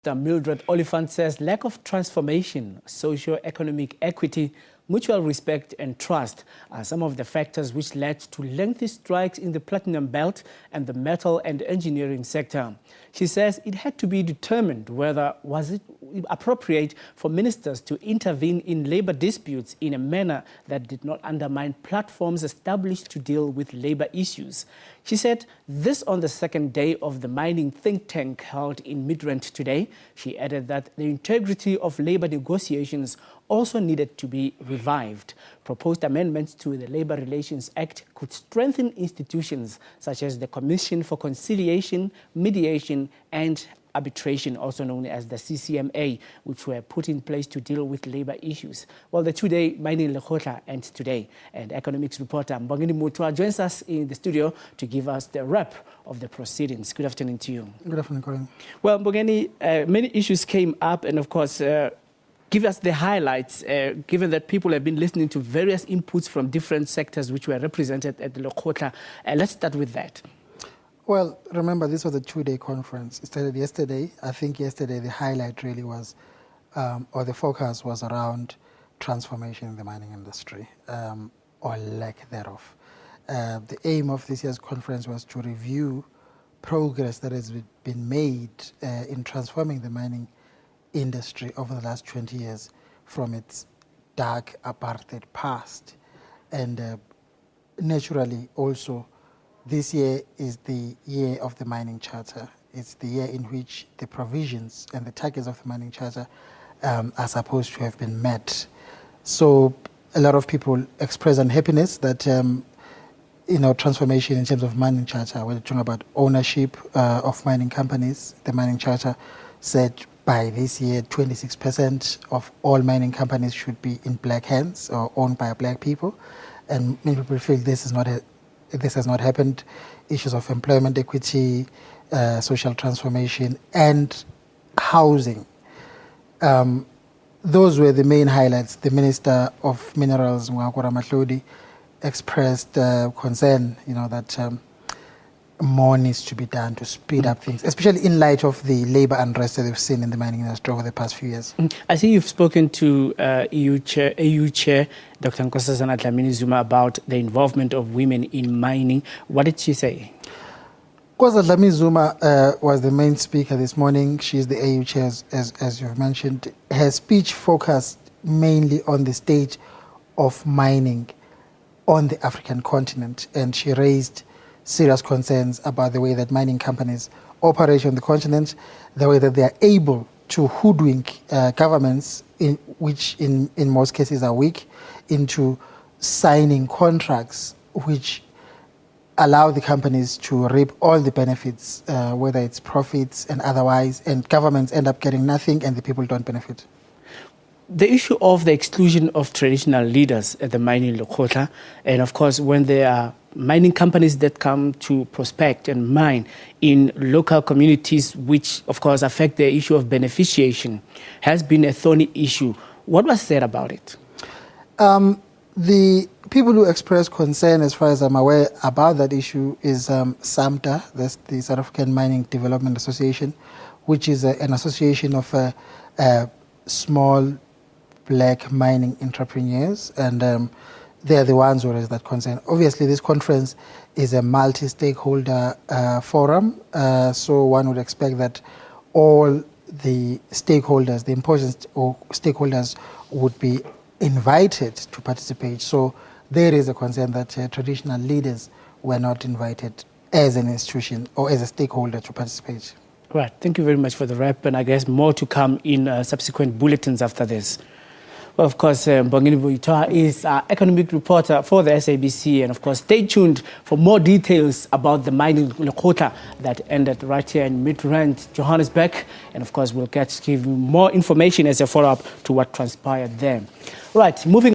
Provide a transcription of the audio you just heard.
Minister Mildred Oliphant says lack of transformation, socio-economic equity, mutual respect and trust are some of the factors which led to lengthy strikes in the platinum belt and the metal and engineering sector. She says it had to be determined whether was it appropriate for ministers to intervene in labor disputes in a manner that did not undermine platforms established to deal with labor issues. She said this on the second day of the mining think tank held in Midrand today. She added that the integrity of labor negotiations also needed to be revived. Proposed amendments to the Labor Relations Act could strengthen institutions such as the Commission for Conciliation, Mediation and Arbitration, also known as the CCMA, which were put in place to deal with labor issues. Well, the two-day mining Lekgotla ends today, and Economics Reporter Mbongeni Mutwa joins us in the studio to give us the wrap of the proceedings. Good afternoon to you. Good afternoon, Colin. Well, Mbongeni, many issues came up, and of course, give us the highlights, given that people have been listening to various inputs from different sectors which were represented at the Lekgotla. Let's start with that. Well, remember, this was a two-day conference. It started yesterday. I think yesterday the highlight really was, or the focus was around transformation in the mining industry, or lack thereof. The aim of this year's conference was to review progress that has been made in transforming the mining industry over the last 20 years from its dark apartheid past. And naturally also, this year is the year of the mining charter. It's the year in which the provisions and the targets of the mining charter are supposed to have been met. So a lot of people express unhappiness that transformation in terms of mining charter, we're talking about ownership of mining companies. The mining charter said by this year 26% of all mining companies should be in black hands or owned by black people. And many people feel this has not happened. Issues of employment equity, social transformation, and housing. Those were the main highlights. The Minister of Minerals, Lekgotla, expressed concern, that more needs to be done to speed up things, especially in light of the labor unrest that we've seen in the mining industry over the past few years. I see you've spoken to AU Chair Dr. Nkosazana Dlamini-Zuma about the involvement of women in mining. What did she say? Nkosazana Dlamini-Zuma was the main speaker this morning. She's the AU Chair, as you've mentioned. Her speech focused mainly on the state of mining on the African continent, and she raised serious concerns about the way that mining companies operate on the continent, the way that they are able to hoodwink governments, which in most cases are weak, into signing contracts which allow the companies to reap all the benefits, whether it's profits and otherwise, and governments end up getting nothing and the people don't benefit. The issue of the exclusion of traditional leaders at the mining Lekgotla, and of course when there are mining companies that come to prospect and mine in local communities, which of course affect the issue of beneficiation, has been a thorny issue. What was said about it? The people who express concern, as far as I'm aware, about that issue is SAMTA, that's the South African Mining Development Association, which is an association of small black mining entrepreneurs, and they are the ones who raise that concern. Obviously, this conference is a multi-stakeholder forum, so one would expect that all the stakeholders, the important stakeholders, would be invited to participate. So there is a concern that traditional leaders were not invited as an institution or as a stakeholder to participate. Right. Thank you very much for the wrap, and I guess more to come in subsequent bulletins after this. Well, of course, Mbongeni Mutwa is our economic reporter for the SABC, and of course, stay tuned for more details about the mining Lekgotla that ended right here in Midrand, Johannesburg, and of course, we'll give you more information as a follow-up to what transpired there. Right, moving